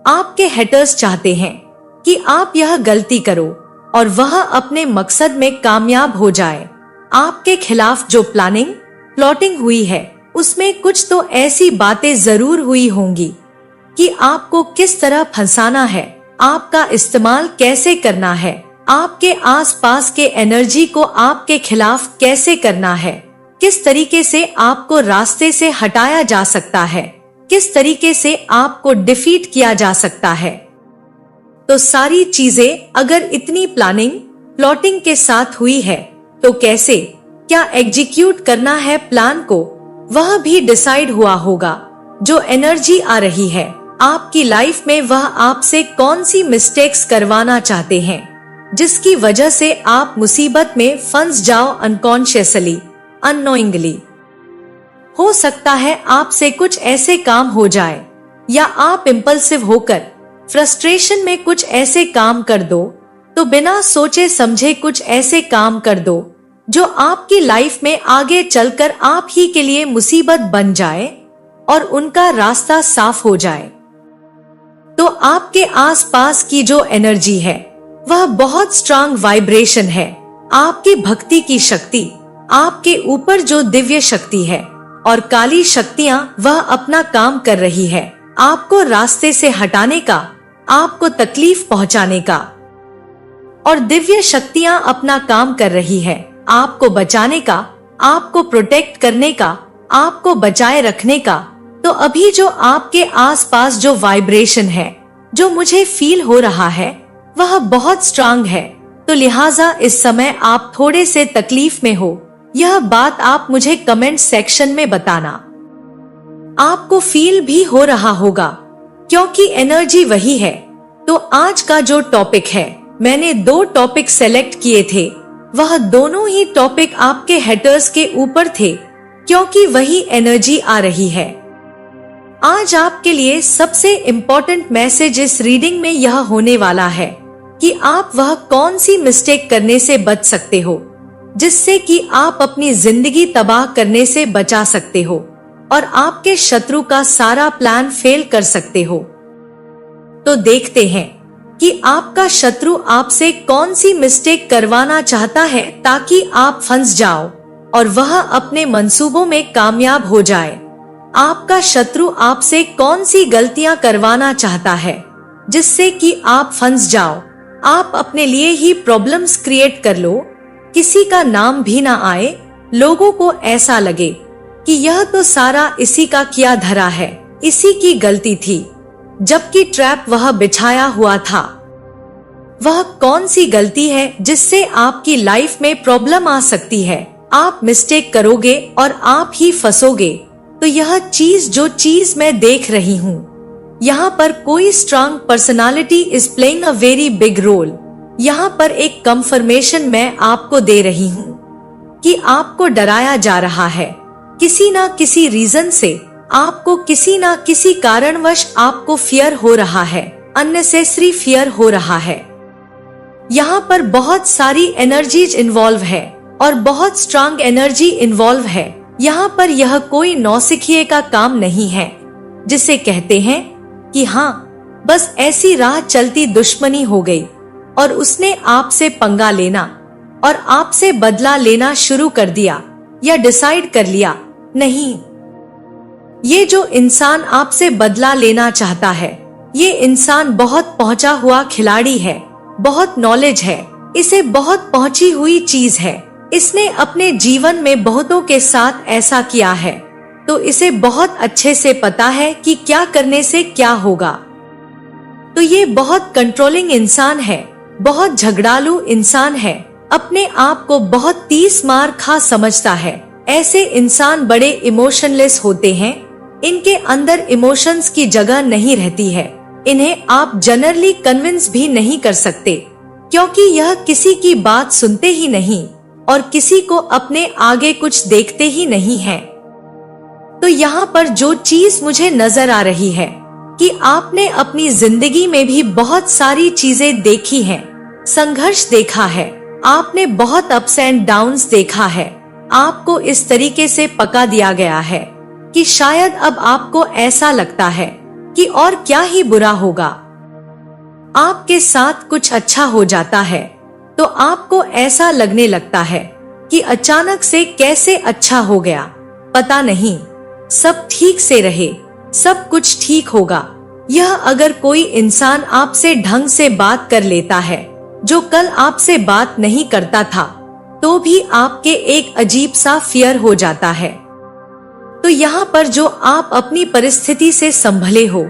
आपके हेटर्स चाहते हैं कि आप यह गलती करो और वह अपने मकसद में कामयाब हो जाए। आपके खिलाफ जो प्लॉटिंग हुई है उसमें कुछ तो ऐसी बातें जरूर हुई होंगी कि आपको किस तरह फंसाना है, आपका इस्तेमाल कैसे करना है, आपके आसपास के एनर्जी को आपके खिलाफ कैसे करना है, किस तरीके से आपको रास्ते से हटाया जा सकता है, किस तरीके से आपको डिफीट किया जा सकता है। तो सारी चीजें अगर इतनी प्लॉटिंग के साथ हुई है तो कैसे क्या एग्जीक्यूट करना है प्लान को, वह भी डिसाइड हुआ होगा। जो एनर्जी आ रही है आपकी लाइफ में, वह आपसे कौन सी मिस्टेक्स करवाना चाहते हैं जिसकी वजह से आप मुसीबत में फंस जाओ अनकॉन्शियसली, अननोइंगली। हो सकता है आपसे कुछ ऐसे काम हो जाए या आप इम्पल्सिव होकर फ्रस्ट्रेशन में कुछ ऐसे काम कर दो, तो बिना सोचे समझे कुछ ऐसे काम कर दो जो आपकी लाइफ में आगे चलकर आप ही के लिए मुसीबत बन जाए और उनका रास्ता साफ हो जाए। तो आपके आसपास की जो एनर्जी है वह बहुत स्ट्रांग वाइब्रेशन है। आपकी भक्ति की शक्ति, आपके ऊपर जो दिव्य शक्ति है और काली शक्तियां वह अपना काम कर रही है, आपको रास्ते से हटाने का, आपको तकलीफ पहुंचाने का। और दिव्य शक्तियां अपना काम कर रही है आपको बचाने का, आपको प्रोटेक्ट करने का, आपको बचाए रखने का। तो अभी जो आपके आसपास जो वाइब्रेशन है, जो मुझे फील हो रहा है, वह बहुत स्ट्रांग है। तो लिहाजा इस समय आप थोड़े से तकलीफ में हो, यह बात आप मुझे कमेंट सेक्शन में बताना। आपको फील भी हो रहा होगा क्योंकि एनर्जी वही है। तो आज का जो टॉपिक है, मैंने 2 टॉपिक सेलेक्ट किए थे, वह दोनों ही टॉपिक आपके हेटर्स के ऊपर थे क्योंकि वही एनर्जी आ रही है। आज आपके लिए सबसे इम्पोर्टेंट मैसेज इस रीडिंग में यह होने वाला है कि आप वह कौन सी मिस्टेक करने से बच सकते हो जिससे कि आप अपनी जिंदगी तबाह करने से बचा सकते हो और आपके शत्रु का सारा प्लान फेल कर सकते हो। तो देखते हैं कि आपका शत्रु आपसे कौन सी मिस्टेक करवाना चाहता है ताकि आप फंस जाओ और वह अपने मंसूबों में कामयाब हो जाए। आपका शत्रु आपसे कौन सी गलतियां करवाना चाहता है जिससे कि आप फंस जाओ, आप अपने लिए ही प्रॉब्लम्स क्रिएट कर लो, किसी का नाम भी ना आए, लोगों को ऐसा लगे कि यह तो सारा इसी का किया धरा है, इसी की गलती थी, जबकि ट्रैप वह बिछाया हुआ था। वह कौन सी गलती है जिससे आपकी लाइफ में प्रॉब्लम आ सकती है, आप मिस्टेक करोगे और आप ही फंसोगे। तो यह चीज जो चीज मैं देख रही हूँ, यहाँ पर कोई strong personality is playing a very big role. यहाँ पर एक कंफर्मेशन मैं आपको दे रही हूँ कि आपको डराया जा रहा है, किसी ना किसी रीजन से आपको, किसी ना किसी कारणवश आपको फियर हो रहा है, अननेसेसरी फियर हो रहा है। यहाँ पर बहुत सारी एनर्जीज इन्वॉल्व है और बहुत स्ट्रांग एनर्जी इन्वॉल्व है। यहाँ पर यह कोई नौसिखिए का काम नहीं है जिसे कहते हैं कि हाँ बस ऐसी राह चलती दुश्मनी हो गई और उसने आपसे पंगा लेना और आपसे बदला लेना शुरू कर दिया या डिसाइड कर लिया। नहीं, ये जो इंसान आपसे बदला लेना चाहता है, ये इंसान बहुत पहुंचा हुआ खिलाड़ी है, बहुत नॉलेज है, इसे बहुत पहुंची हुई चीज है, इसने अपने जीवन में बहुतों के साथ ऐसा किया है, तो इसे बहुत अच्छे से पता है कि क्या करने से क्या होगा। तो ये बहुत कंट्रोलिंग इंसान है, बहुत झगड़ालू इंसान है, अपने आप को बहुत 30 मार खा समझता है। ऐसे इंसान बड़े इमोशनलेस होते हैं, इनके अंदर इमोशंस की जगह नहीं रहती है, इन्हें आप जनरली कन्विंस भी नहीं कर सकते क्योंकि यह किसी की बात सुनते ही नहीं और किसी को अपने आगे कुछ देखते ही नहीं है। तो यहाँ पर जो चीज मुझे नजर आ रही है कि आपने अपनी जिंदगी में भी बहुत सारी चीजें देखी हैं, संघर्ष देखा है, आपने बहुत अप्स एंड डाउन्स देखा है, आपको इस तरीके से पका दिया गया है कि शायद अब आपको ऐसा लगता है कि और क्या ही बुरा होगा। आपके साथ कुछ अच्छा हो जाता है तो आपको ऐसा लगने लगता है कि अचानक से कैसे अच्छा हो गया, पता नहीं, सब ठीक से रहे, सब कुछ ठीक होगा। यह अगर कोई इंसान आपसे ढंग से बात कर लेता है जो कल आपसे बात नहीं करता था, तो भी आपके एक अजीब सा फियर हो जाता है। तो यहाँ पर जो आप अपनी परिस्थिति से संभले हो,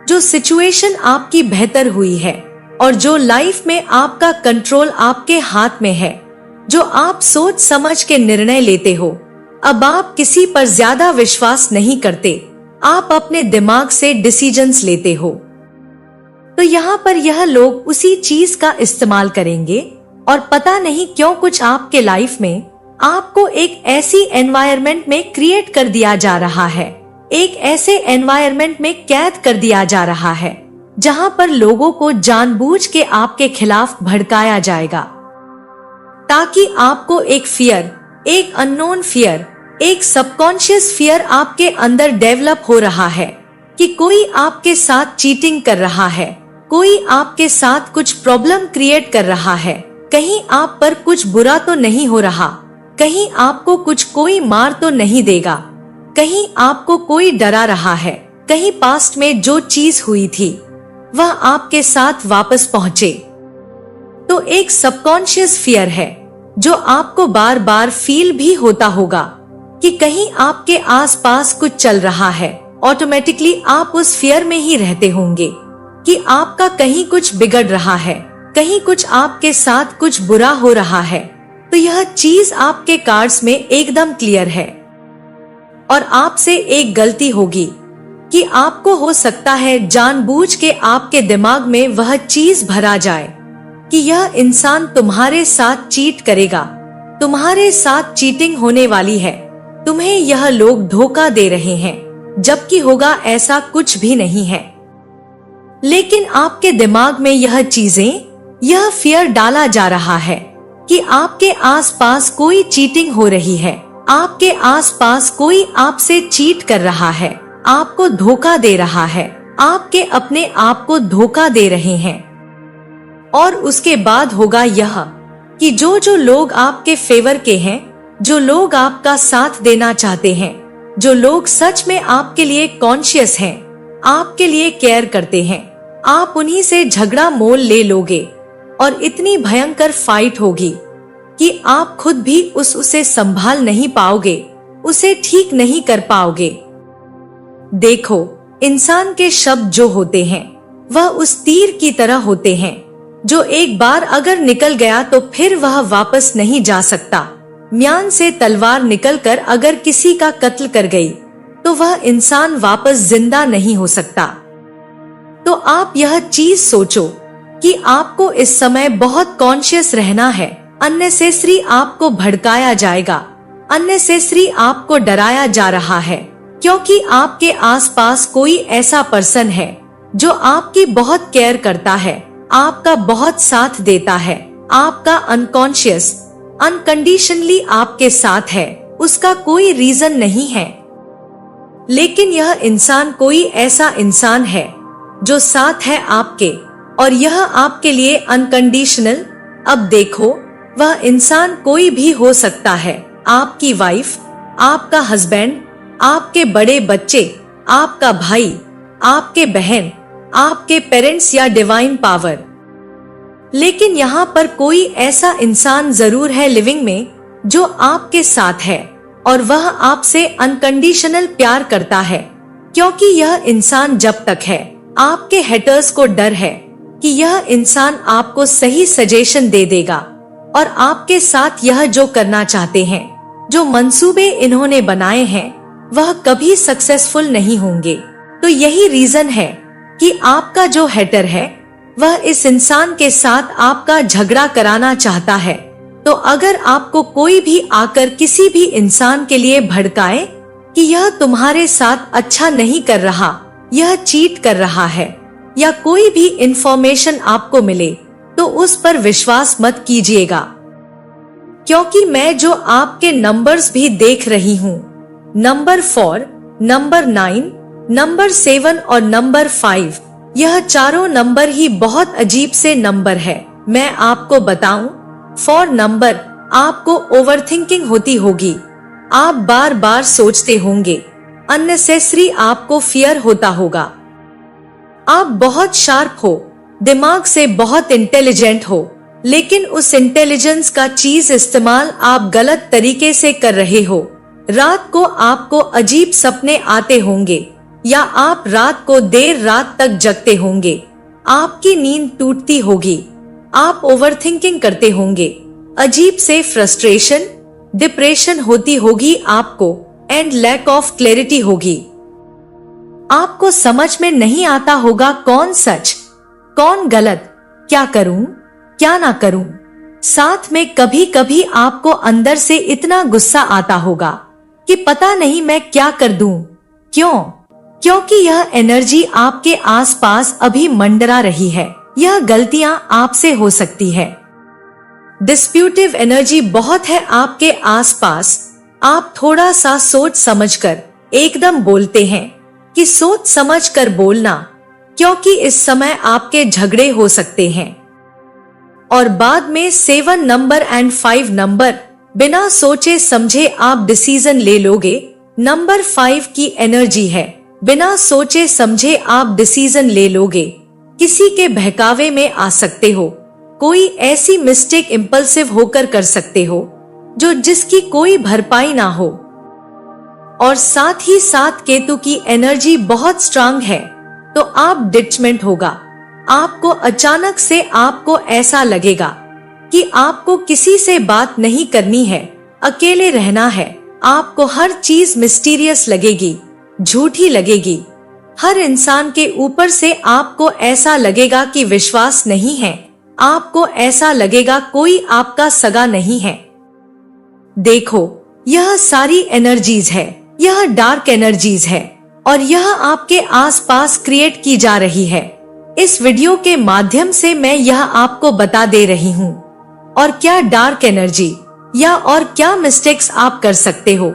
जो सिचुएशन आपकी बेहतर हुई है और जो लाइफ में आपका कंट्रोल आपके हाथ में है, जो आप सोच समझ के निर्णय लेते हो, अब आप किसी पर ज्यादा विश्वास नहीं करते, आप अपने दिमाग से डिसीजंस लेते हो। तो यहाँ पर यह लोग उसी चीज का इस्तेमाल करेंगे और पता नहीं क्यों कुछ आपके लाइफ में आपको एक ऐसी एनवायरनमेंट में क्रिएट कर दिया जा रहा है, एक ऐसे एनवायरनमेंट में कैद कर दिया जा रहा है जहाँ पर लोगों को जानबूझ के आपके खिलाफ भड़काया जाएगा, ताकि आपको एक फियर, एक अननोन फियर, एक सबकॉन्शियस फियर आपके अंदर डेवलप हो रहा है कि कोई आपके साथ चीटिंग कर रहा है, कोई आपके साथ कुछ प्रॉब्लम क्रिएट कर रहा है, कहीं आप पर कुछ बुरा तो नहीं हो रहा, कहीं आपको कुछ कोई मार तो नहीं देगा, कहीं आपको कोई डरा रहा है, कहीं पास्ट में जो चीज हुई थी वह आपके साथ वापस पहुंचे। तो एक सबकॉन्शियस फियर है जो आपको बार बार फील भी होता होगा कि कहीं आपके आसपास कुछ चल रहा है। ऑटोमेटिकली आप उस फियर में ही रहते होंगे कि आपका कहीं कुछ बिगड़ रहा है, कहीं कुछ आपके साथ कुछ बुरा हो रहा है। तो यह चीज आपके कार्ड्स में एकदम क्लियर है और आपसे एक गलती होगी कि आपको हो सकता है जानबूझ के आपके दिमाग में वह चीज भरा जाए कि यह इंसान तुम्हारे साथ चीट करेगा, तुम्हारे साथ चीटिंग होने वाली है, तुम्हें यह लोग धोखा दे रहे हैं, जबकि होगा ऐसा कुछ भी नहीं है। लेकिन आपके दिमाग में यह चीजें, यह फियर डाला जा रहा है कि आपके आसपास कोई चीटिंग हो रही है, आपके आसपास कोई आपसे चीट कर रहा है, आपको धोखा दे रहा है, आपके अपने आप को धोखा दे रहे हैं। और उसके बाद होगा यह कि जो लोग आपके फेवर के हैं, जो लोग आपका साथ देना चाहते हैं, जो लोग सच में आपके लिए कॉन्शियस हैं, आपके लिए केयर करते हैं, आप उन्हीं से झगड़ा मोल ले लोगे और इतनी भयंकर फाइट होगी कि आप खुद भी उसे संभाल नहीं पाओगे, उसे ठीक नहीं कर पाओगे। देखो, इंसान के शब्द जो होते हैं वह उस तीर की तरह होते हैं जो एक बार अगर निकल गया तो फिर वह वापस नहीं जा सकता। म्यान से तलवार निकलकर अगर किसी का कत्ल कर गई तो वह इंसान वापस जिंदा नहीं हो सकता। तो आप यह चीज सोचो कि आपको इस समय बहुत कॉन्शियस रहना है। अननेसेसरी आपको भड़काया जाएगा, अननेसेसरी आपको डराया जा रहा है, क्योंकि आपके आसपास कोई ऐसा पर्सन है जो आपकी बहुत केयर करता है, आपका बहुत साथ देता है, आपका अनकॉन्शियस अनकंडीशनली आपके साथ है, उसका कोई रीजन नहीं है। लेकिन यह इंसान कोई ऐसा इंसान है जो साथ है आपके, और यह आपके लिए अनकंडीशनल। अब देखो, वह इंसान कोई भी हो सकता है, आपकी वाइफ, आपका हस्बैंड, आपके बड़े बच्चे, आपका भाई, आपके बहन, आपके पेरेंट्स या डिवाइन पावर। लेकिन यहाँ पर कोई ऐसा इंसान जरूर है लिविंग में जो आपके साथ है और वह आपसे अनकंडीशनल प्यार करता है, क्योंकि यह इंसान जब तक है, आपके हेटर्स को डर है कि यह इंसान आपको सही सजेशन दे देगा और आपके साथ यह जो करना चाहते हैं, जो मंसूबे इन्होंने बनाए हैं, वह कभी सक्सेसफुल नहीं होंगे। तो यही रीजन है कि आपका जो हेटर है वह इस इंसान के साथ आपका झगड़ा कराना चाहता है। तो अगर आपको कोई भी आकर किसी भी इंसान के लिए भड़काए कि यह तुम्हारे साथ अच्छा नहीं कर रहा, यह चीट कर रहा है, या कोई भी इंफॉर्मेशन आपको मिले, तो उस पर विश्वास मत कीजिएगा, क्योंकि मैं जो आपके नंबर्स भी देख रही हूँ, नंबर 4, नंबर 9, नंबर 7 और नंबर 5, यह चारों नंबर ही बहुत अजीब से नंबर है। मैं आपको बताऊं, 4 नंबर आपको ओवरथिंकिंग होती होगी, आप बार बार सोचते होंगे, अननेसेसरी आपको फियर होता होगा। आप बहुत शार्प हो, दिमाग से बहुत इंटेलिजेंट हो, लेकिन उस इंटेलिजेंस का चीज इस्तेमाल आप गलत तरीके से कर रहे हो। रात को आपको अजीब सपने आते होंगे या आप रात को देर रात तक जगते होंगे, आपकी नींद टूटती होगी, आप ओवरथिंकिंग करते होंगे, अजीब से फ्रस्ट्रेशन, डिप्रेशन होती होगी आपको, एंड लैक ऑफ क्लैरिटी होगी। आपको समझ में नहीं आता होगा कौन सच कौन गलत, क्या करूं क्या ना करूं। साथ में कभी कभी आपको अंदर से इतना गुस्सा आता होगा कि पता नहीं मैं क्या कर दूं। क्यों? क्योंकि यह एनर्जी आपके आसपास अभी मंडरा रही है। यह गलतियां आपसे हो सकती है। डिस्प्यूटिव एनर्जी बहुत है आपके आसपास। आप थोड़ा सा सोच समझकर एकदम बोलते हैं कि सोच समझकर बोलना, क्योंकि इस समय आपके झगड़े हो सकते हैं। और बाद में 7 नंबर एंड 5 नंबर, बिना सोचे समझे आप डिसीजन ले लोगे। नंबर 5 की एनर्जी है, बिना सोचे समझे आप डिसीजन ले लोगे, किसी के बहकावे में आ सकते हो, कोई ऐसी मिस्टेक इम्पल्सिव होकर कर सकते हो जो जिसकी कोई भरपाई ना हो। और साथ ही साथ केतु की एनर्जी बहुत स्ट्रांग है, तो आप डिटचमेंट होगा। आपको अचानक से आपको ऐसा लगेगा कि आपको किसी से बात नहीं करनी है, अकेले रहना है। आपको हर चीज मिस्टीरियस लगेगी, झूठी लगेगी। हर इंसान के ऊपर से आपको ऐसा लगेगा कि विश्वास नहीं है। आपको ऐसा लगेगा कोई आपका सगा नहीं है। देखो, यह सारी एनर्जीज है, यह डार्क एनर्जीज है और यह आपके आसपास क्रिएट की जा रही है। इस वीडियो के माध्यम से मैं यह आपको बता दे रही हूँ। और क्या डार्क एनर्जी या और क्या मिस्टेक्स आप कर सकते हो,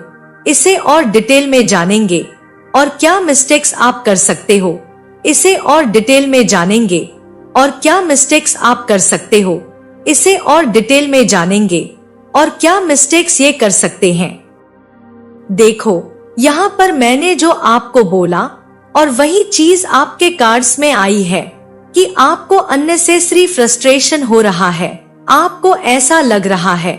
इसे और डिटेल में जानेंगे। और क्या मिस्टेक्स आप कर सकते हो, इसे और डिटेल में जानेंगे। और क्या मिस्टेक्स आप कर सकते हो, इसे और डिटेल में जानेंगे। और क्या मिस्टेक्स ये कर सकते हैं। देखो, यहाँ पर मैंने जो आपको बोला और वही चीज आपके कार्ड्स में आई है कि आपको अननेसेसरी फ्रस्ट्रेशन हो रहा है। आपको ऐसा लग रहा है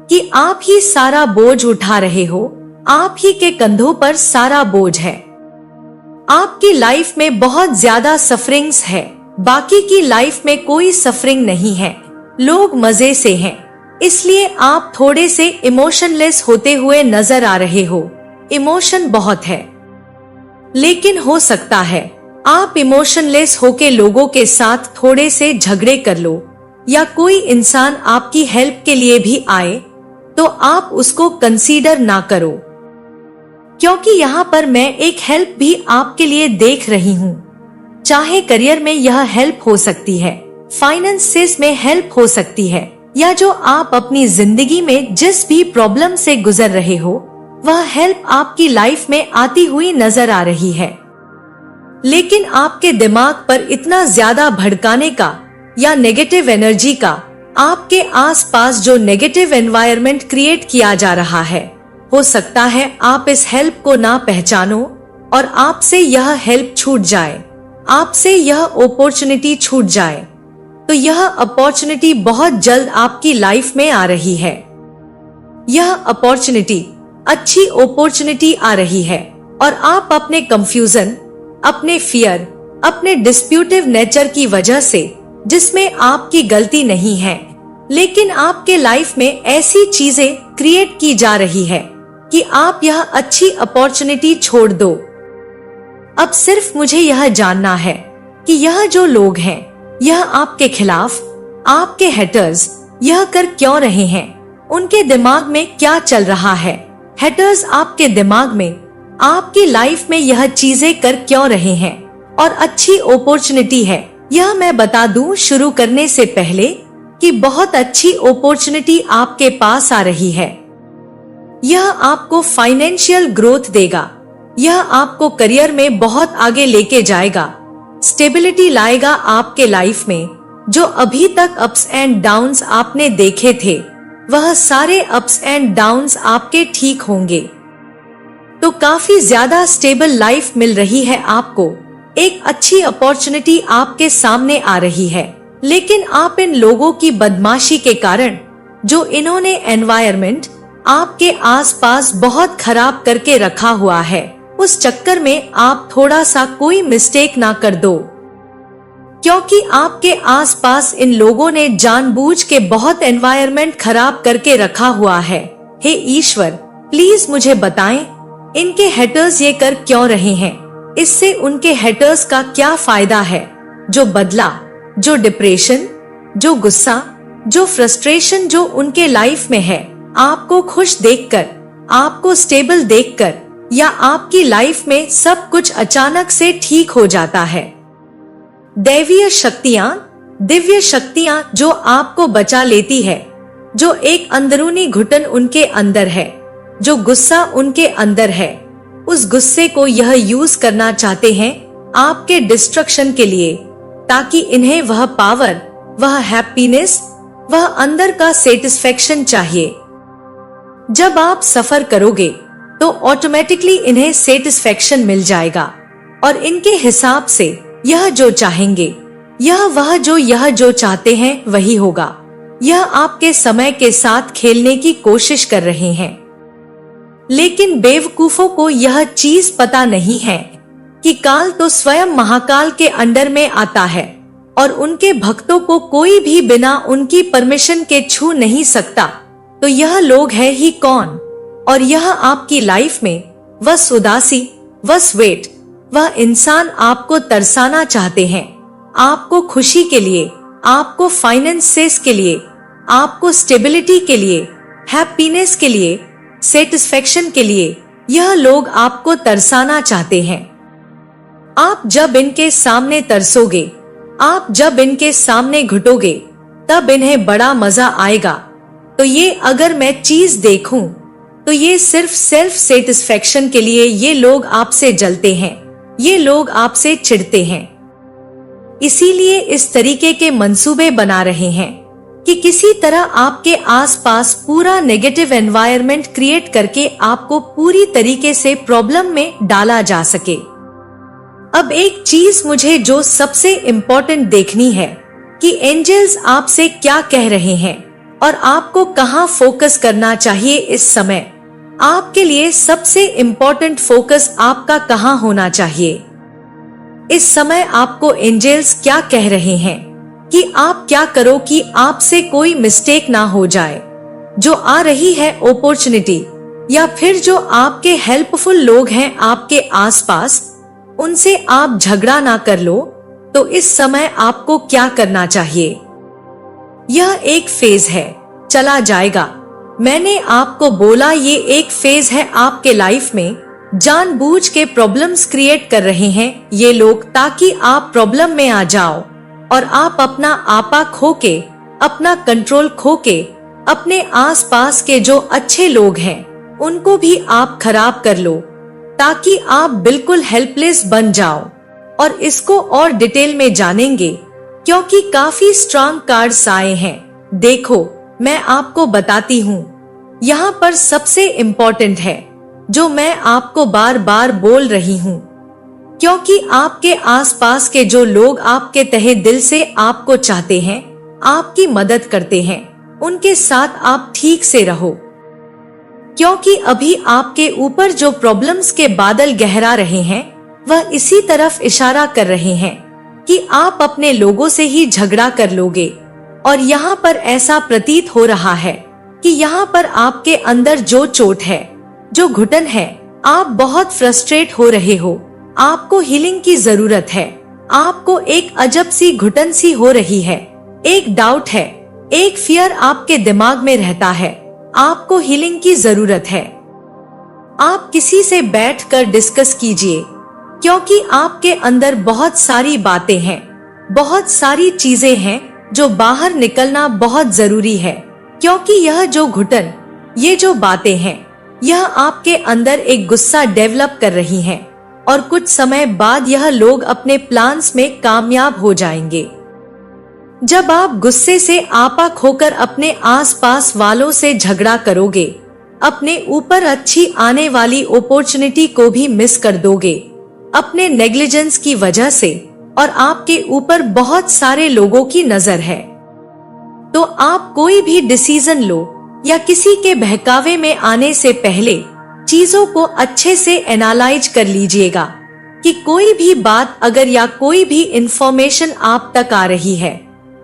कि आप ही सारा बोझ उठा रहे हो, आप ही के कंधों पर सारा बोझ है। आपकी लाइफ में बहुत ज्यादा सफरिंग्स है, बाकी की लाइफ में कोई सफरिंग नहीं है, लोग मजे से हैं, इसलिए आप थोड़े से इमोशनलेस होते हुए नजर आ रहे हो। इमोशन बहुत है, लेकिन हो सकता है आप इमोशनलेस होके लोगों के साथ थोड़े से झगड़े कर लो, या कोई इंसान आपकी हेल्प के लिए भी आए तो आप उसको कंसीडर ना करो, क्योंकि यहाँ पर मैं एक हेल्प भी आपके लिए देख रही हूँ। चाहे करियर में यह हेल्प हो सकती है, फाइनेंसेस में हेल्प हो सकती है, या जो आप अपनी जिंदगी में जिस भी प्रॉब्लम से गुजर रहे हो वह हेल्प आपकी लाइफ में आती हुई नजर आ रही है। लेकिन आपके दिमाग पर इतना ज्यादा भड़काने का या नेगेटिव एनर्जी का, आपके आसपास जो नेगेटिव एनवायरनमेंट क्रिएट किया जा रहा है, हो सकता है आप इस हेल्प को ना पहचानो और आपसे यह हेल्प छूट जाए, आपसे यह अपॉर्चुनिटी छूट जाए। तो यह अपॉर्चुनिटी बहुत जल्द आपकी लाइफ में आ रही है। यह अपॉर्चुनिटी अच्छी अपॉर्चुनिटी आ रही है और आप अपने कंफ्यूजन, अपने फियर, अपने डिस्प्यूटिव नेचर की वजह से, जिसमें आपकी गलती नहीं है, लेकिन आपके लाइफ में ऐसी चीजें क्रिएट की जा रही है कि आप यह अच्छी अपॉर्चुनिटी छोड़ दो। अब सिर्फ मुझे यह जानना है कि यह जो लोग हैं, यह आपके खिलाफ, आपके हेटर्स, यह कर क्यों रहे हैं, उनके दिमाग में क्या चल रहा है। हेटर्स आपके दिमाग में, आपकी लाइफ में यह चीजें कर क्यों रहे हैं। और अच्छी अपॉर्चुनिटी है, यह मैं बता दूं शुरू करने से पहले कि बहुत अच्छी अपॉर्चुनिटी आपके पास आ रही है। यह आपको फाइनेंशियल ग्रोथ देगा, यह आपको करियर में बहुत आगे लेके जाएगा, स्टेबिलिटी लाएगा आपके लाइफ में। जो अभी तक अप्स एंड डाउन्स आपने देखे थे, वह सारे अप्स एंड डाउन्स आपके ठीक होंगे। तो काफी ज्यादा स्टेबल लाइफ मिल रही है आपको। एक अच्छी अपॉर्चुनिटी आपके सामने आ रही है, लेकिन आप इन लोगों की बदमाशी के कारण, जो इन्होंने एनवायरनमेंट आपके आसपास बहुत खराब करके रखा हुआ है, उस चक्कर में आप थोड़ा सा कोई मिस्टेक ना कर दो, क्योंकि आपके आसपास इन लोगों ने जानबूझ के बहुत एनवायरनमेंट खराब करके रखा हुआ है। हे ईश्वर, प्लीज मुझे बताएं, इनके हेटर्स ये कर क्यों रहे हैं? इससे उनके हेटर्स का क्या फायदा है? जो बदला, जो डिप्रेशन, जो गुस्सा, जो फ्रस्ट्रेशन जो उनके लाइफ में है, आपको खुश देखकर, आपको स्टेबल देखकर, या आपकी लाइफ में सब कुछ अचानक से ठीक हो जाता है। दैवीय शक्तियाँ, दिव्य शक्तियाँ जो आपको बचा लेती है, जो एक अंदरूनी घुटन उनके अंदर है, जो गुस्सा उनके अंदर है, उस गुस्से को यह यूज करना चाहते हैं आपके डिस्ट्रक्शन के लिए, ताकि इन्हें वह पावर, वह हैप्पीनेस, वह अंदर का सेटिस्फेक्शन चाहिए। जब आप सफर करोगे तो ऑटोमेटिकली इन्हें सेटिस्फेक्शन मिल जाएगा, और इनके हिसाब से यह जो चाहेंगे, यह जो चाहते हैं वही होगा। यह आपके समय के साथ खेलने की कोशिश कर रहे हैं, लेकिन बेवकूफों को यह चीज पता नहीं है कि काल तो स्वयं महाकाल के अंडर में आता है, और उनके भक्तों को कोई भी बिना उनकी परमिशन के छू नहीं सकता। तो यह लोग है ही कौन? और यह आपकी लाइफ में बस उदासी, बस वेट, वह इंसान आपको तरसाना चाहते हैं, आपको खुशी के लिए, आपको फाइनेंसेस के लिए, आपको स्टेबिलिटी के लिए, हैप्पीनेस के लिए, सेटिस्फेक्शन के लिए। यह लोग आपको तरसाना चाहते हैं। आप जब इनके सामने तरसोगे, आप जब इनके सामने घुटोगे, तब इन्हें बड़ा मजा आएगा। तो ये अगर मैं चीज देखूं, तो ये सिर्फ सेल्फ सेटिस्फेक्शन के लिए ये लोग आपसे जलते हैं, ये लोग आपसे चिढ़ते हैं। इसीलिए इस तरीके के मंसूबे बना रहे हैं कि किसी तरह आपके आसपास पूरा नेगेटिव एनवायरनमेंट क्रिएट करके आपको पूरी तरीके से प्रॉब्लम में डाला जा सके। अब एक चीज मुझे जो सबसे इम्पोर्टेंट देखनी है कि एंजल्स आपसे क्या कह रहे हैं और आपको कहाँ फोकस करना चाहिए इस समय। आपके लिए सबसे इम्पोर्टेंट फोकस आपका कहाँ होना चाहिए इस समय? आपको एंजल्स क्या कह रहे हैं कि आप क्या करो कि आपसे कोई मिस्टेक ना हो जाए। जो आ रही है अपॉर्चुनिटी, या फिर जो आपके हेल्पफुल लोग हैं आपके आसपास, उनसे आप झगड़ा ना कर लो। तो इस समय आपको क्या करना चाहिए? यह एक फेज है, चला जाएगा। मैंने आपको बोला ये एक फेज है आपके लाइफ में। जानबूझ के प्रॉब्लम्स क्रिएट कर रहे हैं ये लोग, ताकि आप प्रॉब्लम में आ जाओ और आप अपना आपा खो के, अपना कंट्रोल खो के, अपने आसपास के जो अच्छे लोग हैं उनको भी आप खराब कर लो, ताकि आप बिल्कुल हेल्पलेस बन जाओ। और इसको और डिटेल में जानेंगे क्योंकि काफी स्ट्रांग कार्ड्स आए हैं। देखो, मैं आपको बताती हूँ। यहाँ पर सबसे इम्पोर्टेंट है जो मैं आपको बार बार बोल रही हूँ, क्योंकि आपके आसपास के जो लोग आपके तहे दिल से आपको चाहते हैं, आपकी मदद करते हैं, उनके साथ आप ठीक से रहो। क्योंकि अभी आपके ऊपर जो प्रॉब्लम्स के बादल गहरा रहे हैं, वह इसी तरफ इशारा कर रहे हैं कि आप अपने लोगों से ही झगड़ा कर लोगे। और यहाँ पर ऐसा प्रतीत हो रहा है कि यहाँ पर आपके अंदर जो चोट है, जो घुटन है, आप बहुत फ्रस्ट्रेट हो रहे हो। आपको हीलिंग की जरूरत है। आपको एक अजब सी घुटन सी हो रही है, एक डाउट है, एक फियर आपके दिमाग में रहता है। आपको हीलिंग की जरूरत है। आप किसी से बैठकर डिस्कस कीजिए, क्योंकि आपके अंदर बहुत सारी बातें हैं, बहुत सारी चीजें हैं जो बाहर निकलना बहुत जरूरी है। क्योंकि यह जो घुटन, ये जो बातें हैं, यह आपके अंदर एक गुस्सा डेवलप कर रही हैं और कुछ समय बाद यह लोग अपने प्लान्स में कामयाब हो जाएंगे। जब आप गुस्से से आपा खोकर अपने आसपास वालों से झगड़ा करोगे, अपने ऊपर अच्छी आने वाली अपॉर्चुनिटी को भी मिस कर दोगे अपने नेग्लिजेंस की वजह से, और आपके ऊपर बहुत सारे लोगों की नजर है। तो आप कोई भी डिसीजन लो या किसी के बहकावे में आने से पहले चीजों को अच्छे से एनालाइज कर लीजिएगा कि कोई भी बात अगर या कोई भी इंफॉर्मेशन आप तक आ रही है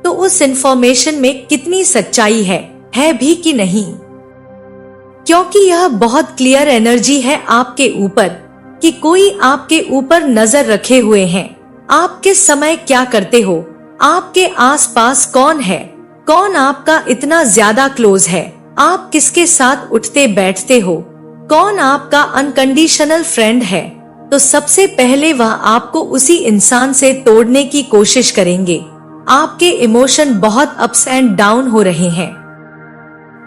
तो उस इंफॉर्मेशन में कितनी सच्चाई है भी कि नहीं, क्योंकि यह बहुत क्लियर एनर्जी है आपके ऊपर कि कोई आपके ऊपर नजर रखे हुए हैं। आप किस समय क्या करते हो, आपके आसपास कौन है, कौन आपका इतना ज्यादा क्लोज है, आप किसके साथ उठते बैठते हो, कौन आपका अनकंडीशनल फ्रेंड है, तो सबसे पहले वह आपको उसी इंसान से तोड़ने की कोशिश करेंगे। आपके इमोशन बहुत अप्स एंड डाउन हो रहे हैं,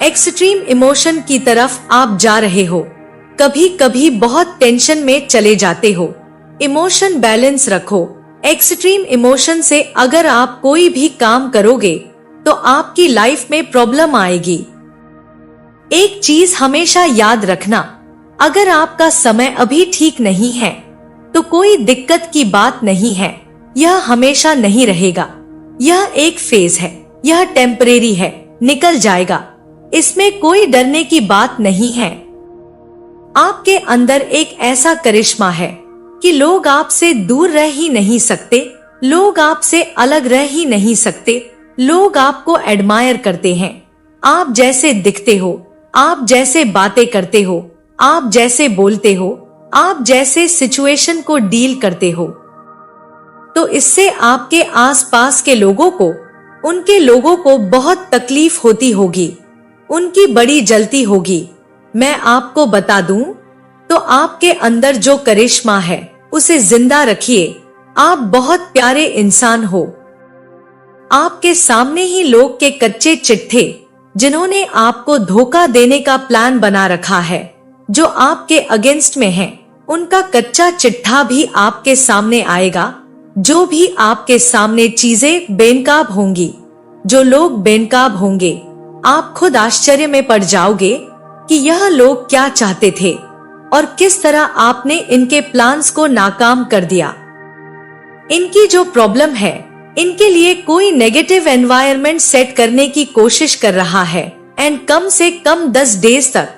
एक्सट्रीम इमोशन की तरफ आप जा रहे हो, कभी कभी बहुत टेंशन में चले जाते हो। इमोशन बैलेंस रखो। एक्सट्रीम इमोशन से अगर आप कोई भी काम करोगे तो आपकी लाइफ में प्रॉब्लम आएगी। एक चीज हमेशा याद रखना, अगर आपका समय अभी ठीक नहीं है तो कोई दिक्कत की बात नहीं है, यह हमेशा नहीं रहेगा। यह एक फेज है, यह टेम्परेरी है, निकल जाएगा, इसमें कोई डरने की बात नहीं है। आपके अंदर एक ऐसा करिश्मा है कि लोग आपसे दूर रह ही नहीं सकते, लोग आपसे अलग रह ही नहीं सकते, लोग आपको एडमायर करते हैं। आप जैसे दिखते हो, आप जैसे बातें करते हो, आप जैसे बोलते हो, आप जैसे सिचुएशन को डील करते हो, तो इससे आपके आसपास के लोगों को, उनके लोगों को बहुत तकलीफ होती होगी, उनकी बड़ी जलती होगी। मैं आपको बता दूं तो आपके अंदर जो करिश्मा है उसे जिंदा रखिए। आप बहुत प्यारे इंसान हो। आपके सामने ही लोग के कच्चे चिट्ठे जिन्होंने आपको धोखा देने का प्लान बना रखा है, जो आपके अगेंस्ट में है, उनका कच्चा चिट्ठा भी आपके सामने आएगा। जो भी आपके सामने चीजें बेनकाब होंगी, जो लोग बेनकाब होंगे, आप खुद आश्चर्य में पड़ जाओगे कि यह लोग क्या चाहते थे और किस तरह आपने इनके प्लान्स को नाकाम कर दिया। इनकी जो प्रॉब्लम है, इनके लिए कोई नेगेटिव एनवायरनमेंट सेट करने की कोशिश कर रहा है, एंड कम से कम 10 डेज तक,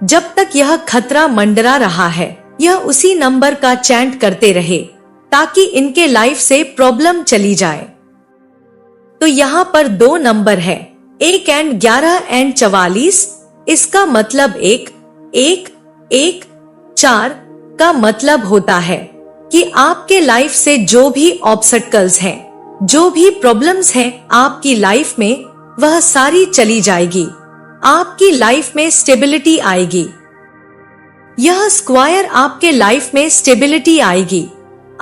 जब तक यह खतरा मंडरा रहा है, यह उसी नंबर का चैंट करते रहे ताकि इनके लाइफ से प्रॉब्लम चली जाए। तो यहाँ पर 2 नंबर है, 1 एंड 11 एंड 44। इसका मतलब 1, 1, 1, 4 का मतलब होता है कि आपके लाइफ से जो भी ऑब्स्टेकल्स हैं, जो भी प्रॉब्लम्स हैं आपकी लाइफ में, वह सारी चली जाएगी। आपकी लाइफ में स्टेबिलिटी आएगी। यह स्क्वायर आपके लाइफ में स्टेबिलिटी आएगी।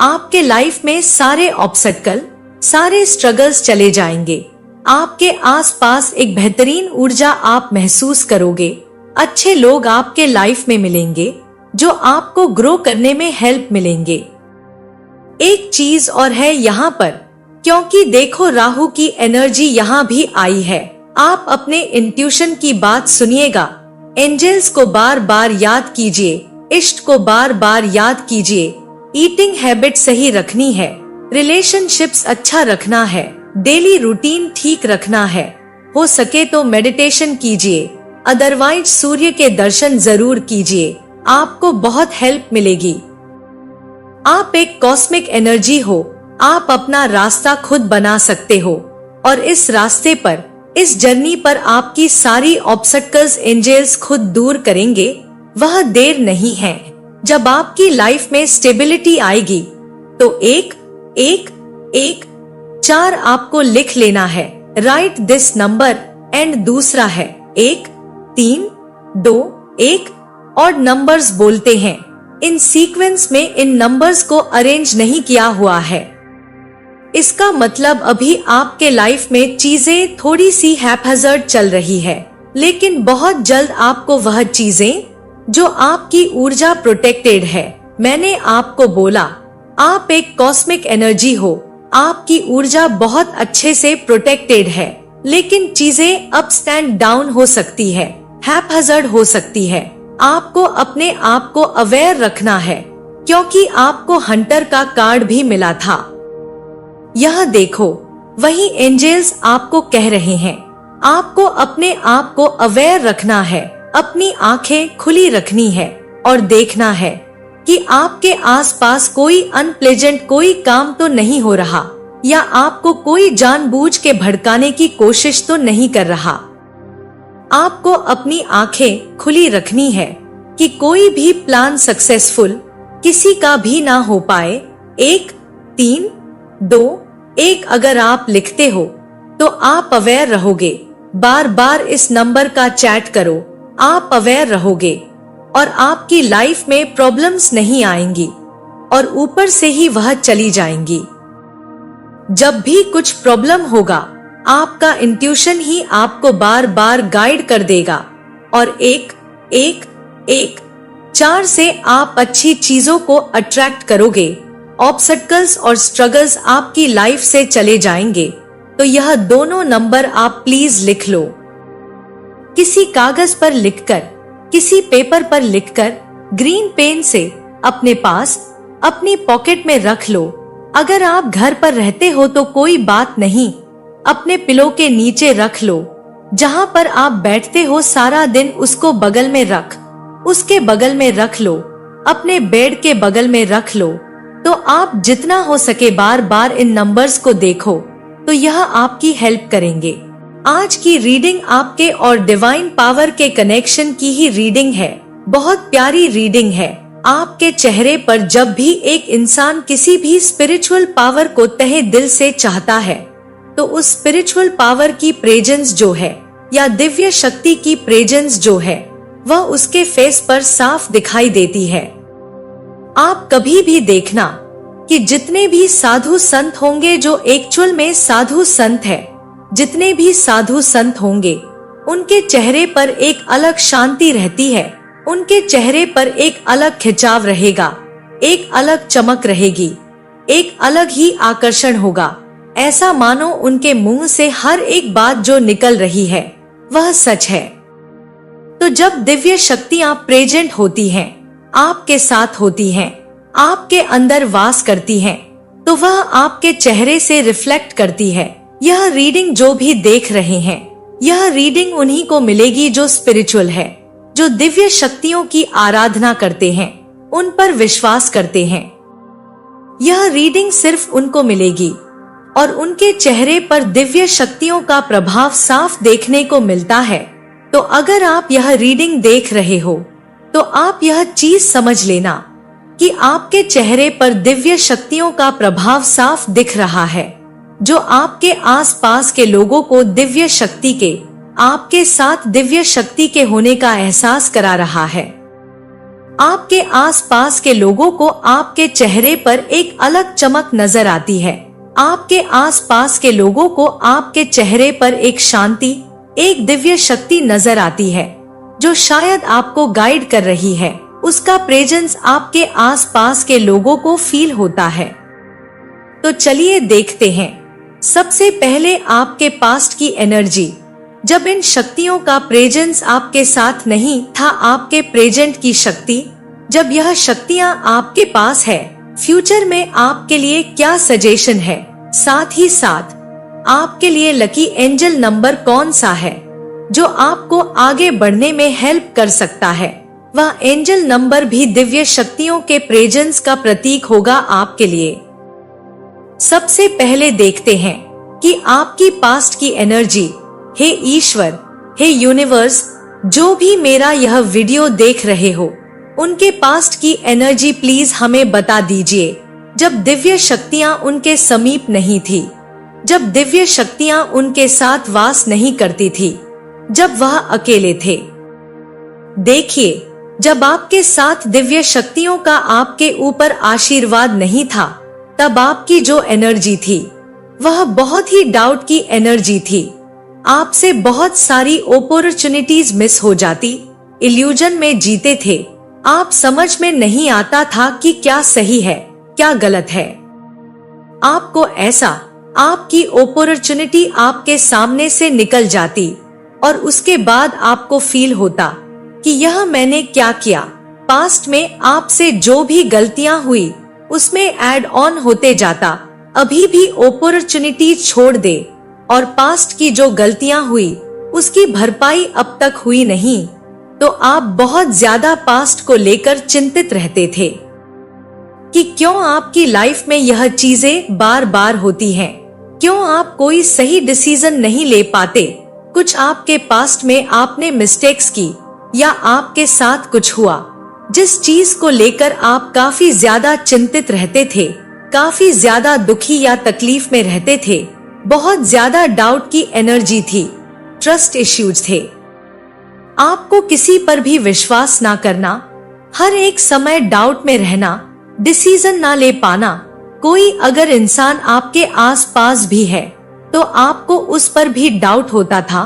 आपके लाइफ में सारे ऑब्स्टेकल, सारे स्ट्रगल्स चले जाएंगे। आपके आसपास एक बेहतरीन ऊर्जा आप महसूस करोगे। अच्छे लोग आपके लाइफ में मिलेंगे जो आपको ग्रो करने में हेल्प मिलेंगे। एक चीज और है यहाँ पर, क्योंकि देखो राहु की एनर्जी यहाँ भी आई है। आप अपने इंट्यूशन की बात सुनिएगा। एंजल्स को बार बार याद कीजिए, इष्ट को बार बार याद कीजिए। ईटिंग हैबिट सही रखनी है, रिलेशनशिप्स अच्छा रखना है, डेली रूटीन ठीक रखना है। हो सके तो मेडिटेशन कीजिए, अदरवाइज सूर्य के दर्शन जरूर कीजिए, आपको बहुत हेल्प मिलेगी। आप एक कॉस्मिक एनर्जी हो, आप अपना रास्ता खुद बना सकते हो, और इस रास्ते पर, इस जर्नी पर आपकी सारी ऑब्स्टेकल्स एंजल्स खुद दूर करेंगे। वह देर नहीं है। जब आपकी लाइफ में स्टेबिलिटी आएगी तो 1, 1, 1, 4 आपको लिख लेना है। Right this number. एंड दूसरा है 1, 3, 2, 1 और नंबर्स बोलते हैं। इन सीक्वेंस में इन नंबर्स को अरेंज नहीं किया हुआ है। इसका मतलब अभी आपके लाइफ में चीजें थोड़ी सी हैपहैज़र्ड चल रही है, लेकिन बहुत जल्द आपको वह चीजें, जो आपकी ऊर्जा प्रोटेक्टेड है। मैंने आपको बोला, आप एक कॉस्मिक एनर्जी हो, आपकी ऊर्जा बहुत अच्छे से प्रोटेक्टेड है, लेकिन चीजें अप्स एंड डाउन हो सकती है, हैपहैज़र्ड हो सकती है। आपको अपने आप को अवेयर रखना है, क्योंकि आपको हंटर का कार्ड भी मिला था। यह देखो, वही एंजल्स आपको कह रहे हैं, आपको अपने आप को अवेयर रखना है, अपनी आंखें खुली रखनी है और देखना है कि आपके आसपास कोई अनप्लेजेंट कोई काम तो नहीं हो रहा, या आपको कोई जानबूझ के भड़काने की कोशिश तो नहीं कर रहा। आपको अपनी आंखें खुली रखनी है कि कोई भी प्लान सक्सेसफुल किसी का भी ना हो पाए। 1 3 2 1 अगर आप लिखते हो तो आप अवेयर रहोगे। बार बार इस नंबर का चैट करो, आप अवेयर रहोगे और आपकी लाइफ में प्रॉब्लम्स नहीं आएंगी और ऊपर से ही वह चली जाएंगी। जब भी कुछ प्रॉब्लम होगा, आपका इंट्यूशन ही आपको बार बार गाइड कर देगा और 1 1 1 4 से आप अच्छी चीजों को अट्रैक्ट करोगे। ऑब्स्टेकल्स और स्ट्रगल्स आपकी लाइफ से चले जाएंगे। तो यह दोनों नंबर आप प्लीज लिख लो, किसी कागज पर लिखकर, किसी पेपर पर लिखकर, ग्रीन पेन से अपने पास अपनी पॉकेट में रख लो। अगर आप घर पर रहते हो तो कोई बात नहीं, अपने पिलो के नीचे रख लो, जहां पर आप बैठते हो सारा दिन उसको बगल में रख, उसके बगल में रख लो, अपने बेड के बगल में रख लो। तो आप जितना हो सके बार बार इन नंबर्स को देखो, तो यह आपकी हेल्प करेंगे। आज की रीडिंग आपके और डिवाइन पावर के कनेक्शन की ही रीडिंग है। बहुत प्यारी रीडिंग है। आपके चेहरे पर जब भी एक इंसान किसी भी स्पिरिचुअल पावर को तहे दिल से चाहता है, तो उस स्पिरिचुअल पावर की प्रेजेंस जो है या दिव्य शक्ति की प्रेजेंस जो है, वह उसके फेस पर साफ दिखाई देती है। आप कभी भी देखना कि जितने भी साधु संत होंगे जो एक्चुअल में साधु संत है, जितने भी साधु संत होंगे, उनके चेहरे पर एक अलग शांति रहती है, उनके चेहरे पर एक अलग खिंचाव रहेगा, एक अलग चमक रहेगी, एक अलग ही आकर्षण होगा। ऐसा मानो उनके मुंह से हर एक बात जो निकल रही है वह सच है। तो जब दिव्य शक्तियां प्रेजेंट होती हैं, आपके साथ होती हैं, आपके अंदर वास करती हैं, तो वह आपके चेहरे से रिफ्लेक्ट करती है। यह रीडिंग जो भी देख रहे हैं, यह रीडिंग उन्हीं को मिलेगी जो स्पिरिचुअल है, जो दिव्य शक्तियों की आराधना करते हैं, उन पर विश्वास करते हैं। यह रीडिंग सिर्फ उनको मिलेगी और उनके चेहरे पर दिव्य शक्तियों का प्रभाव साफ देखने को मिलता है। तो अगर आप यह रीडिंग देख रहे हो, तो आप यह चीज समझ लेना कि आपके चेहरे पर दिव्य शक्तियों का प्रभाव साफ दिख रहा है, जो आपके आसपास के लोगों को दिव्य शक्ति के, आपके साथ दिव्य शक्ति के होने का एहसास करा रहा है। आपके आसपास के लोगों को आपके चेहरे पर एक अलग चमक नजर आती है। आपके आसपास के लोगों को आपके चेहरे पर एक शांति, एक दिव्य शक्ति नजर आती है, जो शायद आपको गाइड कर रही है। उसका प्रेजेंस आपके आसपास के लोगों को फील होता है। तो चलिए देखते हैं। सबसे पहले आपके पास्ट की एनर्जी, जब इन शक्तियों का प्रेजेंस आपके साथ नहीं था, आपके प्रेजेंट की शक्ति, जब यह शक्तियां आपके पास है, फ्यूचर में आपके लिए क्या सजेशन है, साथ ही साथ आपके लिए लकी एंजल नंबर कौन सा है जो आपको आगे बढ़ने में हेल्प कर सकता है। वह एंजल नंबर भी दिव्य शक्तियों के प्रेजेंस का प्रतीक होगा आपके लिए। सबसे पहले देखते हैं कि आपकी पास्ट की एनर्जी। हे ईश्वर, हे यूनिवर्स, जो भी मेरा यह वीडियो देख रहे हो, उनके पास्ट की एनर्जी प्लीज हमें बता दीजिए। जब दिव्य शक्तियां उनके समीप नहीं थी, जब दिव्य शक्तियां उनके साथ वास नहीं करती थी, जब वह अकेले थे। देखिए, जब आपके साथ दिव्य शक्तियों का आपके ऊपर आशीर्वाद नहीं था, तब आपकी जो एनर्जी थी वह बहुत ही डाउट की एनर्जी थी। आपसे बहुत सारी अपॉर्चुनिटीज मिस हो जाती, इल्यूजन में जीते थे। आप समझ में नहीं आता था कि क्या सही है क्या गलत है। आपको ऐसा आपकी अपॉर्चुनिटी आपके सामने से निकल जाती और उसके बाद आपको फील होता कि यह मैंने क्या किया। पास्ट में आपसे जो भी गलतियां हुई उसमें ऐड ऑन होते जाता। अभी भी अपॉर्चुनिटी छोड़ दे और पास्ट की जो गलतियां हुई उसकी भरपाई अब तक हुई नहीं, तो आप बहुत ज्यादा पास्ट को लेकर चिंतित रहते थे कि क्यों आपकी लाइफ में यह चीजें बार बार होती हैं, क्यों आप कोई सही डिसीजन नहीं ले पाते। कुछ आपके पास्ट में आपने मिस्टेक्स की या आपके साथ कुछ हुआ जिस चीज को लेकर आप काफी ज्यादा चिंतित रहते थे, काफी ज्यादा दुखी या तकलीफ में रहते थे। बहुत ज्यादा डाउट की एनर्जी थी, ट्रस्ट इश्यूज थे। आपको किसी पर भी विश्वास ना करना, हर एक समय डाउट में रहना, डिसीजन ना ले पाना। कोई अगर इंसान आपके आसपास भी है तो आपको उस पर भी डाउट होता था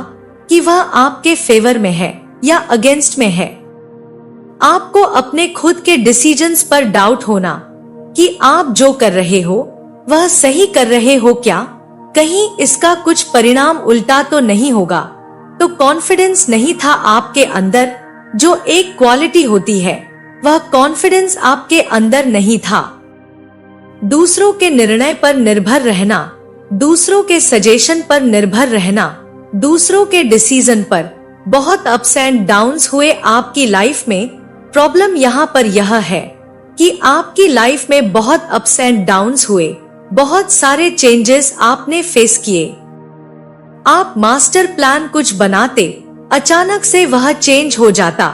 कि वह आपके फेवर में है या अगेंस्ट में है। आपको अपने खुद के डिसीजंस पर डाउट होना कि आप जो कर रहे हो वह सही कर रहे हो क्या, कहीं इसका कुछ परिणाम उल्टा तो नहीं होगा। तो कॉन्फिडेंस नहीं था आपके अंदर, जो एक क्वालिटी होती है वह कॉन्फिडेंस आपके अंदर नहीं था। दूसरों के निर्णय पर निर्भर रहना, दूसरों के सजेशन पर निर्भर रहना, दूसरों के डिसीजन पर। बहुत अप्स एंड डाउन्स हुए आपकी लाइफ में। प्रॉब्लम यहाँ पर यह है कि आपकी लाइफ में बहुत अप्स एंड डाउन्स हुए, बहुत सारे चेंजेस आपने फेस किए। आप मास्टर प्लान कुछ बनाते, अचानक से वह चेंज हो जाता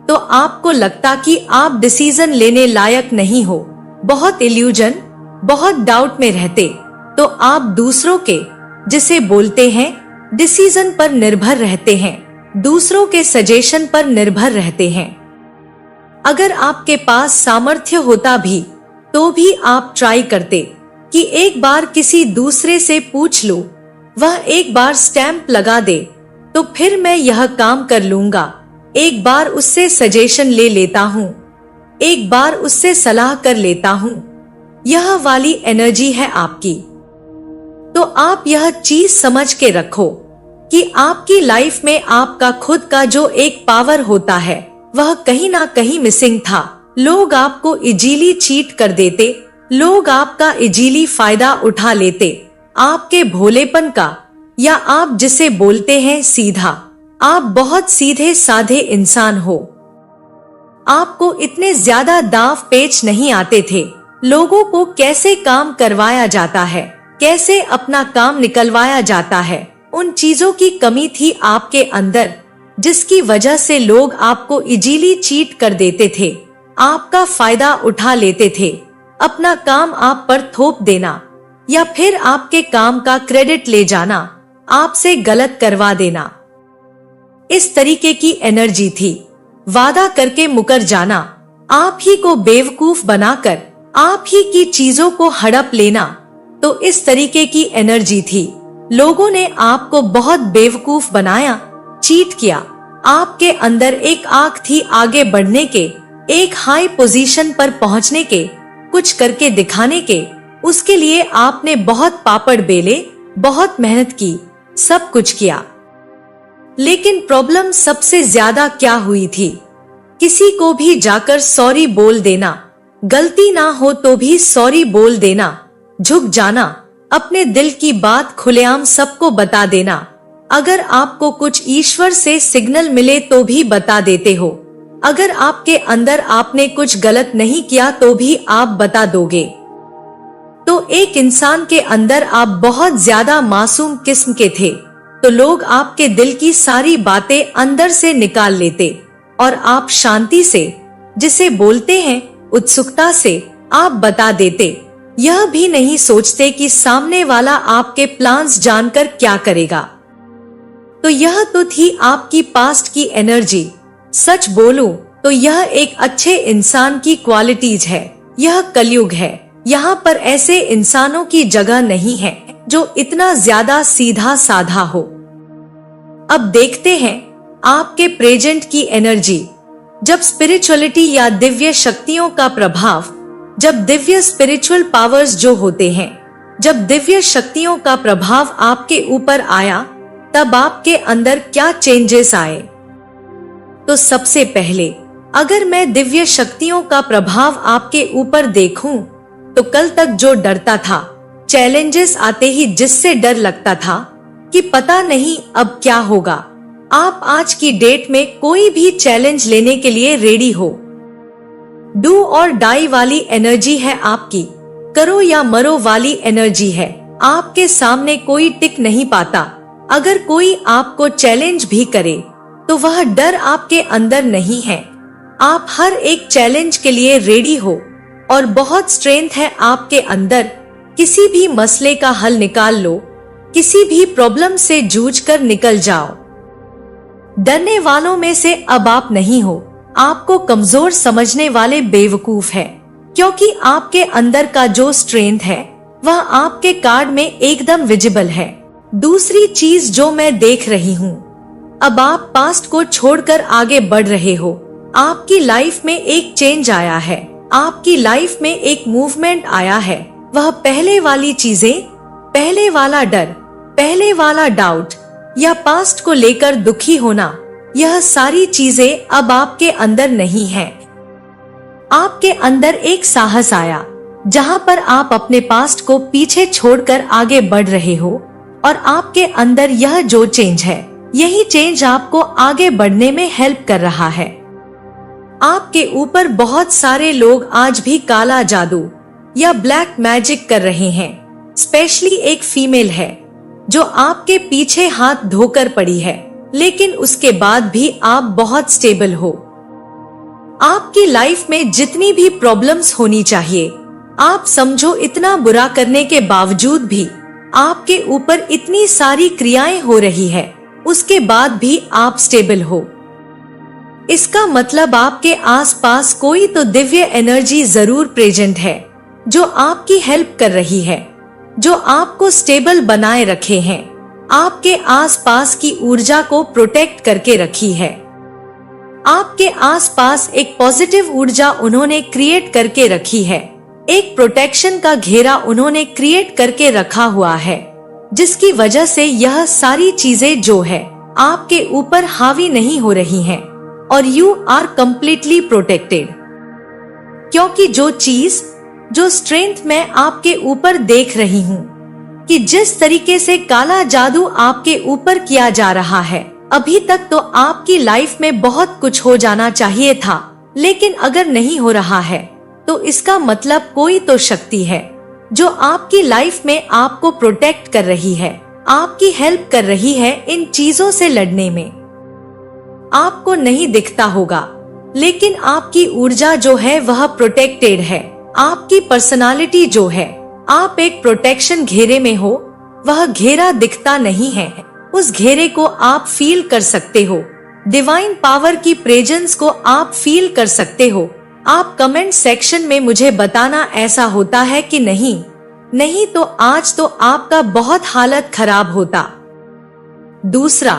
तो आपको लगता कि आप डिसीजन लेने लायक नहीं हो। बहुत इल्यूजन, बहुत डाउट में रहते तो आप दूसरों के, जिसे बोलते हैं, डिसीजन पर निर्भर रहते हैं, दूसरों के सजेशन पर निर्भर रहते हैं। अगर आपके पास सामर्थ्य होता भी तो भी आप ट्राई करते कि एक बार किसी दूसरे से पूछ लो, वह एक बार स्टैंप लगा दे तो फिर मैं यह काम कर लूंगा। एक बार उससे सजेशन ले लेता हूँ, एक बार उससे सलाह कर लेता हूँ। यह वाली एनर्जी है आपकी। तो आप यह चीज समझ के रखो कि आपकी लाइफ में आपका खुद का जो एक पावर होता है वह कहीं ना कहीं मिसिंग था। लोग आपको इजीली चीट कर देते, लोग आपका इजीली फायदा उठा लेते, आपके भोलेपन का, या आप जिसे बोलते हैं सीधा। आप बहुत सीधे साधे इंसान हो। आपको इतने ज्यादा दाव पेच नहीं आते थे। लोगों को कैसे काम करवाया जाता है, कैसे अपना काम निकलवाया जाता है, उन चीजों की कमी थी आपके अंदर, जिसकी वजह से लोग आपको इजीली चीट कर देते थे, आपका फायदा उठा लेते थे, अपना काम आप पर थोप देना या फिर आपके काम का क्रेडिट ले जाना, आपसे गलत करवा देना। इस तरीके की एनर्जी थी। वादा करके मुकर जाना, आप ही को बेवकूफ बनाकर आप ही की चीजों को हड़प लेना, तो इस तरीके की एनर्जी थी। लोगों ने आपको बहुत बेवकूफ बनाया, चीट किया। आपके अंदर एक आँख थी आगे बढ़ने के, एक हाई पोजीशन पर पहुंचने के, कुछ करके दिखाने के। उसके लिए आपने बहुत पापड़ बेले, बहुत मेहनत की, सब कुछ किया। लेकिन प्रॉब्लम सबसे ज्यादा क्या हुई थी, किसी को भी जाकर सॉरी बोल देना, गलती ना हो तो भी सॉरी बोल देना, झुक जाना, अपने दिल की बात खुलेआम सबको बता देना। अगर आपको कुछ ईश्वर से सिग्नल मिले तो भी बता देते हो। अगर आपके अंदर आपने कुछ गलत नहीं किया तो भी आप बता दोगे। तो एक इंसान के अंदर आप बहुत ज्यादा मासूम किस्म के थे, तो लोग आपके दिल की सारी बातें अंदर से निकाल लेते और आप शांति से, जिसे बोलते हैं उत्सुकता से, आप बता देते। यह भी नहीं सोचते कि सामने वाला आपके प्लान्स जानकर क्या करेगा। तो यह तो थी आपकी पास्ट की एनर्जी। सच बोलूं तो यह एक अच्छे इंसान की क्वालिटीज है। यह कलयुग है, यहाँ पर ऐसे इंसानों की जगह नहीं है जो इतना ज्यादा सीधा साधा हो। अब देखते हैं आपके प्रेजेंट की एनर्जी। जब स्पिरिचुअलिटी या दिव्य शक्तियों का प्रभाव, जब दिव्य स्पिरिचुअल पावर्स जो होते हैं, जब दिव्य शक्तियों का प्रभाव आपके ऊपर आया, तब आपके अंदर क्या चेंजेस आए? तो सबसे पहले अगर मैं दिव्य शक्तियों का प्रभाव आपके ऊपर देखूं, तो कल तक जो डरता था, चैलेंजेस आते ही जिससे डर लगता था कि पता नहीं अब क्या होगा, आप आज की डेट में कोई भी चैलेंज लेने के लिए रेडी हो। डू और डाई वाली एनर्जी है आपकी, करो या मरो वाली एनर्जी है। आपके सामने कोई टिक नहीं पाता। अगर कोई आपको चैलेंज भी करे तो वह डर आपके अंदर नहीं है। आप हर एक चैलेंज के लिए रेडी हो और बहुत स्ट्रेंथ है आपके अंदर। किसी भी मसले का हल निकाल लो, किसी भी प्रॉब्लम से जूझकर निकल जाओ। डरने वालों में से अब आप नहीं हो। आपको कमजोर समझने वाले बेवकूफ है, क्योंकि आपके अंदर का जो स्ट्रेंथ है वह आपके कार्ड में एकदम विजिबल है। दूसरी चीज जो मैं देख रही हूँ, अब आप पास्ट को छोड़कर आगे बढ़ रहे हो। आपकी लाइफ में एक चेंज आया है, आपकी लाइफ में एक मूवमेंट आया है। वह पहले वाली चीजें, पहले वाला डर, पहले वाला डाउट या पास्ट को लेकर दुखी होना, यह सारी चीजें अब आपके अंदर नहीं है। आपके अंदर एक साहस आया, जहां पर आप अपने पास्ट को पीछे छोड़कर आगे बढ़ रहे हो, और आपके अंदर यह जो चेंज है, यही चेंज आपको आगे बढ़ने में हेल्प कर रहा है। आपके ऊपर बहुत सारे लोग आज भी काला जादू या ब्लैक मैजिक कर रहे हैं। स्पेशली एक फीमेल है जो आपके पीछे हाथ धोकर पड़ी है, लेकिन उसके बाद भी आप बहुत स्टेबल हो। आपकी लाइफ में जितनी भी प्रॉब्लम्स होनी चाहिए, आप समझो इतना बुरा करने के बावजूद भी आपके ऊपर इतनी सारी क्रियाएं हो रही है, उसके बाद भी आप स्टेबल हो। इसका मतलब आपके आसपास कोई तो दिव्य एनर्जी जरूर प्रेजेंट है, जो आपकी हेल्प कर रही है, जो आपको स्टेबल बनाए रखे हैं, आपके आसपास की ऊर्जा को प्रोटेक्ट करके रखी है। आपके आसपास एक पॉजिटिव ऊर्जा उन्होंने क्रिएट करके रखी है। एक प्रोटेक्शन का घेरा उन्होंने क्रिएट करके रखा हुआ है, जिसकी वजह से यह सारी चीजें जो है आपके ऊपर हावी नहीं हो रही हैं, और यू आर कम्प्लीटली प्रोटेक्टेड। क्योंकि जो चीज, जो स्ट्रेंथ मैं आपके ऊपर देख रही हूँ कि जिस तरीके से काला जादू आपके ऊपर किया जा रहा है, अभी तक तो आपकी लाइफ में बहुत कुछ हो जाना चाहिए था, लेकिन अगर नहीं हो रहा है तो इसका मतलब कोई तो शक्ति है जो आपकी लाइफ में आपको प्रोटेक्ट कर रही है, आपकी हेल्प कर रही है इन चीजों से लड़ने में। आपको नहीं दिखता होगा, लेकिन आपकी ऊर्जा जो है वह प्रोटेक्टेड है। आपकी पर्सनालिटी जो है, आप एक प्रोटेक्शन घेरे में हो। वह घेरा दिखता नहीं है, उस घेरे को आप फील कर सकते हो। डिवाइन पावर की प्रेजेंस को आप फील कर सकते हो। आप कमेंट सेक्शन में मुझे बताना ऐसा होता है कि नहीं, नहीं तो आज तो आपका बहुत हालत खराब होता। दूसरा,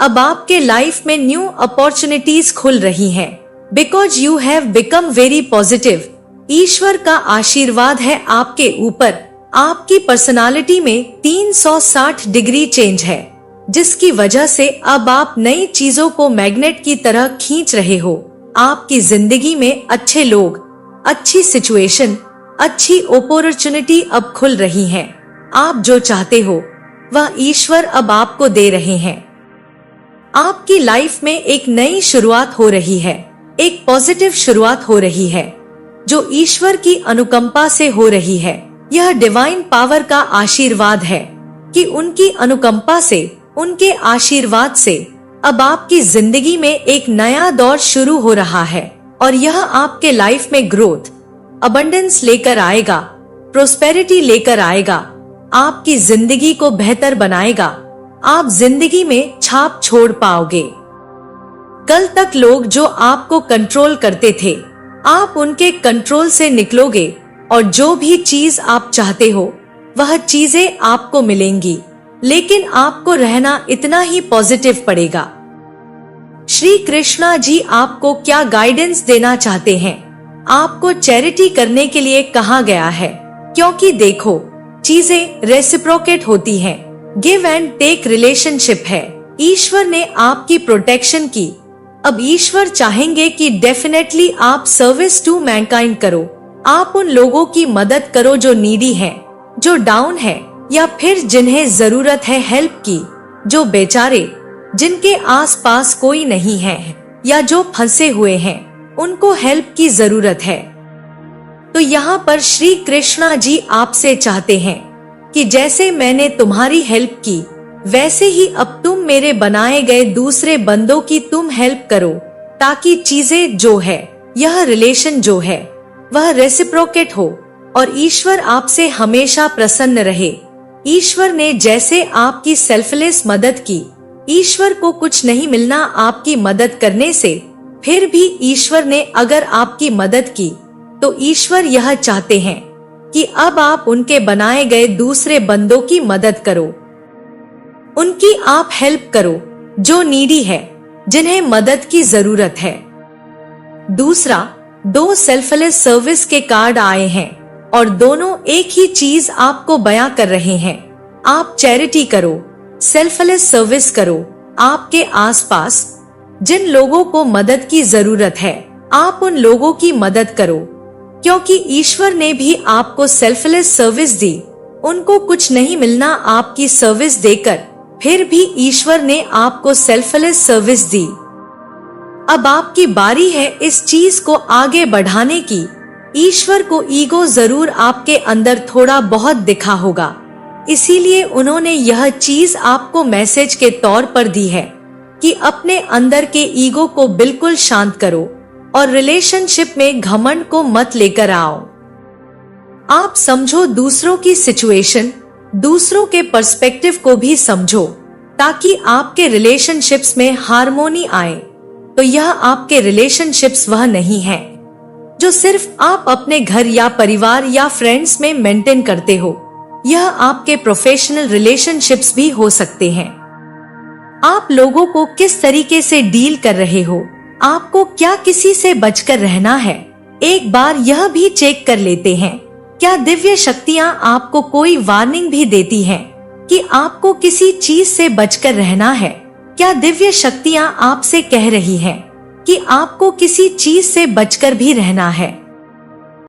अब आपके लाइफ में न्यू अपॉर्चुनिटीज खुल रही हैं, because you have become very positive. ईश्वर का आशीर्वाद है आपके ऊपर। आपकी पर्सनालिटी में 360 डिग्री चेंज है, जिसकी वजह से अब आप नई चीजों को मैग्नेट की तरह खींच रहे हो। आपकी जिंदगी में अच्छे लोग, अच्छी सिचुएशन, अच्छी अपॉर्चुनिटी अब खुल रही हैं। आप जो चाहते हो वह ईश्वर अब आपको दे रहे हैं। आपकी लाइफ में एक नई शुरुआत हो रही है, एक पॉजिटिव शुरुआत हो रही है, जो ईश्वर की अनुकंपा से हो रही है। यह डिवाइन पावर का आशीर्वाद है कि उनकी अनुकंपा से, उनके आशीर्वाद से अब आपकी जिंदगी में एक नया दौर शुरू हो रहा है, और यह आपके लाइफ में ग्रोथ, अबंडेंस लेकर आएगा, प्रोस्पेरिटी लेकर आएगा, आपकी जिंदगी को बेहतर बनाएगा। आप जिंदगी में छाप छोड़ पाओगे। कल तक लोग जो आपको कंट्रोल करते थे, आप उनके कंट्रोल से निकलोगे, और जो भी चीज आप चाहते हो वह चीजें आपको मिलेंगी। लेकिन आपको रहना इतना ही पॉजिटिव पड़ेगा। श्री कृष्णा जी आपको क्या गाइडेंस देना चाहते हैं? आपको चैरिटी करने के लिए कहा गया है, क्योंकि देखो चीजें रेसिप्रोकेट होती हैं। गिव एंड टेक रिलेशनशिप है। ईश्वर ने आपकी प्रोटेक्शन की। अब ईश्वर चाहेंगे कि डेफिनेटली आप सर्विस टू मैनकाइंड करो। आप उन लोगों की मदद करो जो नीडी हैं, जो डाउन है, या फिर जिन्हें जरूरत है हेल्प की, जो बेचारे, जिनके आसपास कोई नहीं है, या जो फंसे हुए हैं, उनको हेल्प की जरूरत है। तो यहाँ पर श्री कृष्णा जी आपसे चाहते हैं कि जैसे मैंने तुम्हारी हेल्प की, वैसे ही अब तुम मेरे बनाए गए दूसरे बंदों की तुम हेल्प करो, ताकि चीजें जो है, यह रिलेशन जो है, वह रेसिप्रोकेट हो और ईश्वर आपसे हमेशा प्रसन्न रहे। ईश्वर ने जैसे आपकी सेल्फलेस मदद की, ईश्वर को कुछ नहीं मिलना आपकी मदद करने से, फिर भी ईश्वर ने अगर आपकी मदद की, तो ईश्वर यह चाहते हैं कि अब आप उनके बनाए गए दूसरे बंदों की मदद करो, उनकी आप हेल्प करो जो नीडी है, जिन्हें मदद की जरूरत है। दूसरा, 2 सेल्फलेस सर्विस के कार्ड आए हैं और दोनों एक ही चीज आपको बयां कर रहे हैं। आप चैरिटी करो, सेल्फलेस सर्विस करो। आपके आसपास जिन लोगों को मदद की जरूरत है, आप उन लोगों की मदद करो, क्योंकि ईश्वर ने भी आपको सेल्फलेस सर्विस दी। उनको कुछ नहीं मिलना आपकी सर्विस देकर, फिर भी ईश्वर ने आपको सेल्फलेस सर्विस दी। अब आपकी बारी है इस चीज को आगे बढ़ाने की। ईश्वर को ईगो जरूर आपके अंदर थोड़ा बहुत दिखा होगा, इसीलिए उन्होंने यह चीज आपको मैसेज के तौर पर दी है कि अपने अंदर के ईगो को बिल्कुल शांत करो और रिलेशनशिप में घमंड को मत लेकर आओ। आप समझो दूसरों की सिचुएशन, दूसरों के पर्सपेक्टिव को भी समझो, ताकि आपके रिलेशनशिप्स में हार्मोनी आए। तो यह आपके रिलेशनशिप्स वह नहीं है जो सिर्फ आप अपने घर या परिवार या फ्रेंड्स में मेंटेन करते हो। यह आपके प्रोफेशनल रिलेशनशिप्स भी हो सकते हैं। आप लोगों को किस तरीके से डील कर रहे हो, आपको क्या किसी से बचकर रहना है। एक बार यह भी चेक कर लेते हैं, क्या दिव्य शक्तियाँ आपको कोई वार्निंग भी देती हैं कि आपको किसी चीज से बचकर रहना है। क्या दिव्य शक्तियाँ आपसे कह रही हैं कि आपको किसी चीज से बचकर भी रहना है।